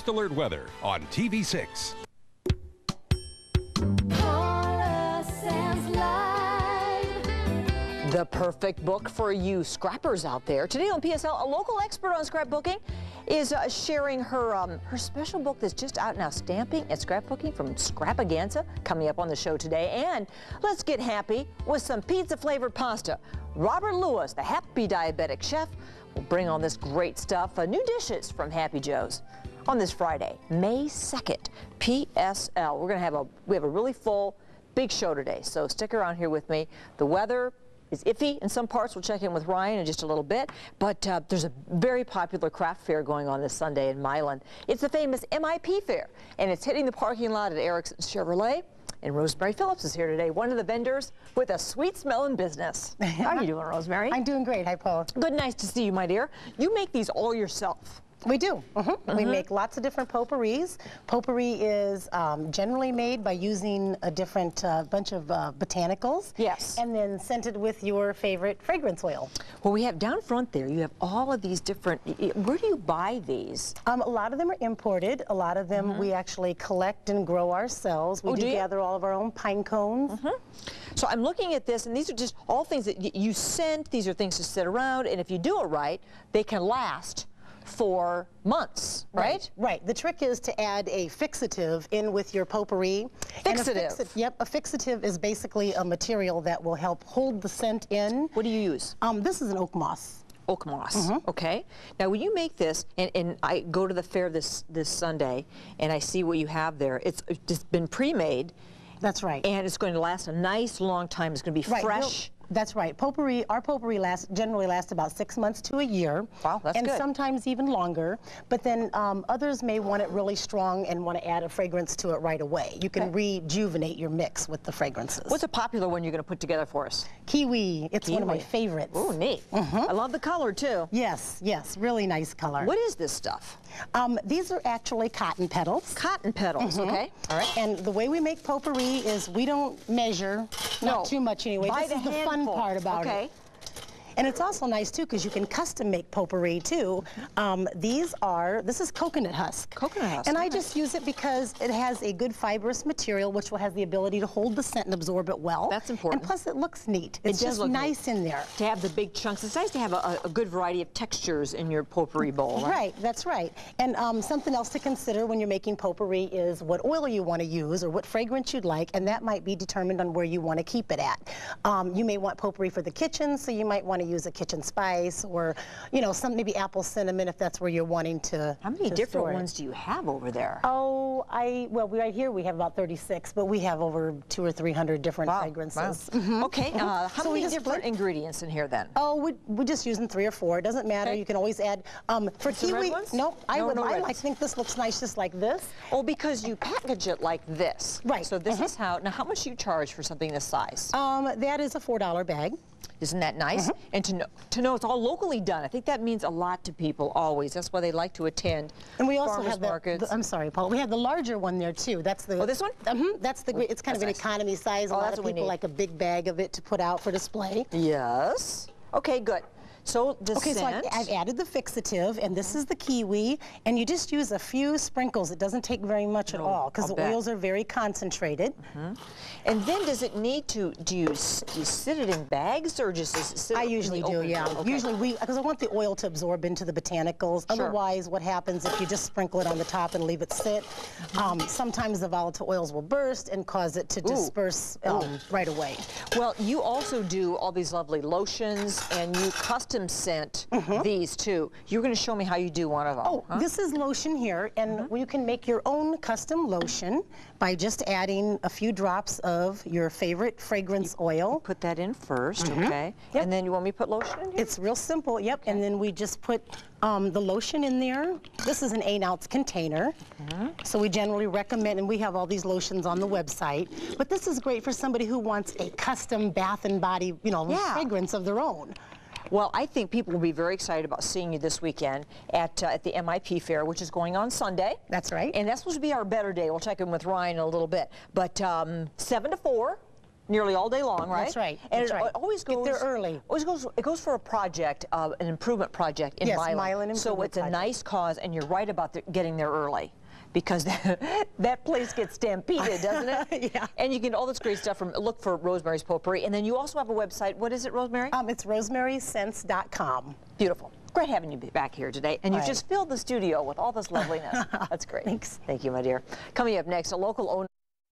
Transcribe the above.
Alert weather on TV6. The perfect book for you scrappers out there. Today on PSL, a local expert on scrapbooking is sharing her special book that's just out now, Stamping and Scrapbooking from Scrapaganza, coming up on the show today. And let's get happy with some pizza-flavored pasta. Robert Lewis, the happy diabetic chef, will bring on this great stuff, new dishes from Happy Joe's. On this Friday, May 2nd, PSL. We have a really full, big show today, so stick around here with me. The weather is iffy in some parts. We'll check in with Ryan in just a little bit, but there's a very popular craft fair going on this Sunday in Milan. It's the famous MIP Fair, and it's hitting the parking lot at Erickson Chevrolet. And Rosemary Phillips is here today, one of the vendors with a sweet smell in business. How are you doing, Rosemary? I'm doing great. Hi, Paul. Good, nice to see you, my dear. You make these all yourself. We do. We make lots of different potpourris. Potpourri is generally made by using a different bunch of botanicals. Yes. And then scented with your favorite fragrance oil. Well, we have down front there, you have all of these different, where do you buy these? A lot of them are imported. A lot of them we actually collect and grow ourselves. We do gather all of our own pine cones. So I'm looking at this, and these are just all things that you scent. These are things to sit around, and if you do it right, they can last for months, right? Right. The trick is to add a fixative in with your potpourri. Fixative? Yep. A fixative is basically a material that will help hold the scent in. What do you use? This is an oak moss. Oak moss. Okay. Now, when you make this, and I go to the fair this Sunday, and I see what you have there, it's just been pre-made. That's right. And it's going to last a nice long time. It's going to be fresh. That's right. Potpourri, our potpourri generally lasts about 6 months to a year. Wow, that's good. And sometimes even longer. But then others may want it really strong and want to add a fragrance to it right away. You can rejuvenate your mix with the fragrances. What's a popular one you're going to put together for us? Kiwi. It's one of my favorites. Oh, neat. I love the color, too. Yes, yes. Really nice color. What is this stuff? These are actually cotton petals. Cotton petals, okay. All right. And the way we make potpourri is we don't measure, not too much anyway. This is the fun part about it. And it's also nice too because you can custom make potpourri too. This is coconut husk. Coconut husk. And I just use it because it has a good fibrous material which will have the ability to hold the scent and absorb it well. That's important. And plus it looks neat. It's just nice in there. To have the big chunks. It's nice to have a good variety of textures in your potpourri bowl. Right, that's right. And something else to consider when you're making potpourri is what oil you want to use or what fragrance you'd like, and that might be determined on where you want to keep it at. You may want potpourri for the kitchen, so you might want to use a kitchen spice or, you know, maybe apple cinnamon if that's where you're wanting to. How many different ones do you have over there? Oh, well, right here we have about 36, but we have over 200 or 300 different fragrances. Wow. Okay, how many different ingredients in here then? Oh, we're just using 3 or 4. It doesn't matter. You can always add, for kiwi, I think this looks nice just like this. Oh, because you package it like this. Right. So this is how, now how much do you charge for something this size? That is a $4 bag. Isn't that nice? And to know it's all locally done, I think that means a lot to people always. That's why they like to attend and we also farmers have markets. I'm sorry, Paul. We have the larger one there too. That's the. Oh, this one? That's the great. It's kind of an economy size. A lot of people like a big bag of it to put out for display. Yes. Okay, good. So the scent. So I've added the fixative, and this is the kiwi, and you just use a few sprinkles. It doesn't take very much at all because the oils are very concentrated. And then does it need to, do you sit it in bags or just sit it I usually do, yeah. Okay. Usually because I want the oil to absorb into the botanicals. Otherwise, what happens if you just sprinkle it on the top and leave it sit? Sometimes the volatile oils will burst and cause it to disperse right away. Well, you also do all these lovely lotions, and you custom scent these too. You're going to show me how you do one of them. Oh, this is lotion here, and you can make your own custom lotion by just adding a few drops of your favorite fragrance oil. Put that in first, okay? Yep. And then you want me to put lotion in here? It's real simple, yep. And then we just put the lotion in there. This is an 8-ounce container. So we generally recommend, and we have all these lotions on the website, but this is great for somebody who wants a custom bath and body, fragrance of their own. Well, I think people will be very excited about seeing you this weekend at the MIP Fair, which is going on Sunday. That's right. And that's supposed to be our better day. We'll check in with Ryan in a little bit. But 7 to 4, nearly all day long, right? That's right. And That's it right. always goes. Get there early. It goes for a project, an improvement project in Yes, Milan. Milan So improvement it's a project. nice cause, and you're right about getting there early. Because that place gets stampeded, doesn't it? Yeah. And you get all this great stuff from, look for Rosemary's Potpourri. And then you also have a website. What is it, Rosemary? It's rosemaryscents.com. Beautiful. Great having you back here today. And you've Right. just filled the studio with all this loveliness. That's great. Thanks. Thank you, my dear. Coming up next, a local owner.